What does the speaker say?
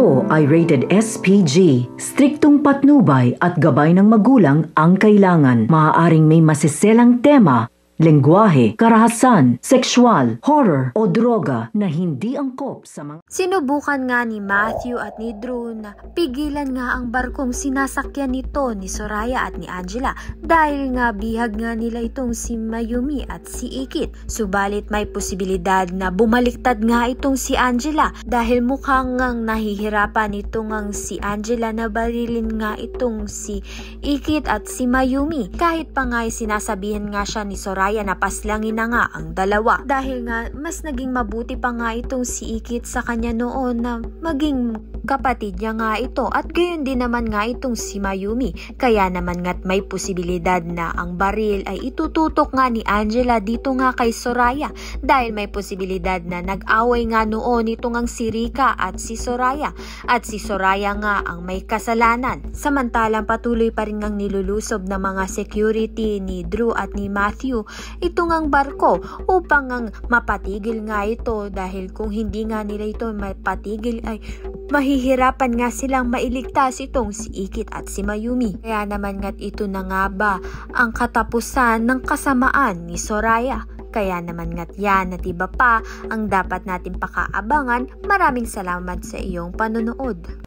Ito ay rated SPG. Striktong patnubay at gabay ng magulang ang kailangan. Maaaring may masiselang tema, lengguwahe, karahasan, sexual, horror o droga na hindi angkop sa mga... Sinubukan nga ni Matthew at ni Drew na pigilan nga ang barkong sinasakyan nito ni Soraya at ni Angela dahil nga bihag nga nila itong si Mayumi at si Ikit. Subalit may posibilidad na bumaliktad nga itong si Angela dahil mukhang ngang nahihirapan itong ang si Angela na barilin nga itong si Ikit at si Mayumi. Kahit pa nga sinasabihan nga siya ni Soraya na paslangin na nga ang dalawa dahil nga mas naging mabuti pa nga itong si Ikit sa kanya noon na maging kapatid niya nga ito at gayon din naman nga itong si Mayumi. Kaya naman nga't may posibilidad na ang baril ay itututok nga ni Angela dito nga kay Soraya dahil may posibilidad na nag-away nga noon itong ang si Rika at si Soraya at si Soraya nga ang may kasalanan. Samantalang patuloy pa rin ngang nilulusob ng mga security ni Drew at ni Matthew itong ang barko upang ang mapatigil nga ito dahil kung hindi nga nila ito mapatigil ay mahihirapan nga silang mailigtas itong si Ikit at si Mayumi. Kaya naman nga't ito na nga ba ang katapusan ng kasamaan ni Soraya. Kaya naman nga't yan at iba pa ang dapat natin pakaabangan. Maraming salamat sa iyong panonood.